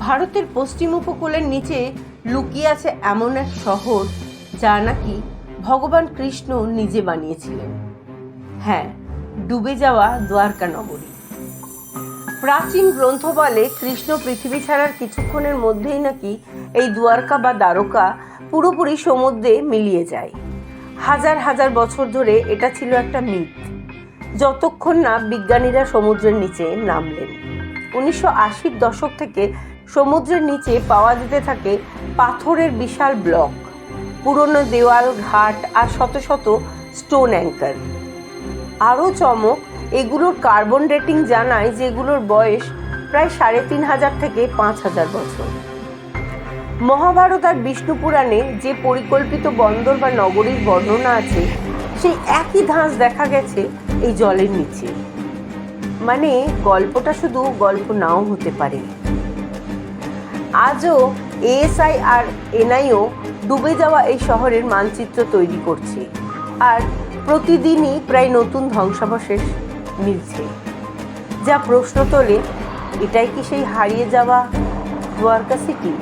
ভারতের পশ্চিম উপকূলের নিচে লুকিয়ে আছে এমন এক শহর যা নাকি ভগবান কৃষ্ণ নিজে বানিয়েছিলেন। হ্যাঁ, ডুবে যাওয়া দ্বারকা নগরী। প্রাচীন গ্রন্থ বলে কৃষ্ণ পৃথিবী ছাড়ার কিছুক্ষণের মধ্যেই নাকি এই দ্বারকা বা দ্বারকা পুরোপুরি সমুদ্রে মিলিয়ে যায়। হাজার হাজার বছর ধরে এটা ছিল একটা মিথ, যতক্ষণ না বিজ্ঞানীরা সমুদ্রের নিচে নামলেন। 1980-র দশক থেকে সমুদ্রের নিচে পাওয়া যেতে থাকে পাথরের বিশাল ব্লক, পুরনো দেওয়াল, ঘাট আর শত শত স্টোন অ্যাঙ্কার। আরও চমক, এগুলোর কার্বন ডেটিং জানায় যে এগুলোর বয়স প্রায় 3500 থেকে 5000 বছর। মহাভারত আর বিষ্ণু পুরাণে যে পরিকল্পিত বন্দর বা নগরীর বর্ণনা আছে, সেই একই ধাঁচ দেখা গেছে এই জলের নিচে। মানে গল্পটা শুধু গল্প নাও হতে পারে। আজও এএসআই আর এনআইও ডুবে যাওয়া এই শহরের মানচিত্র তৈরি করছে, আর প্রতিদিনই প্রায় নতুন ধ্বংসাবশেষ মিলছে, যা প্রশ্ন তোলে, এটাই কি সেই হারিয়ে যাওয়া দ্বারকা সিটি?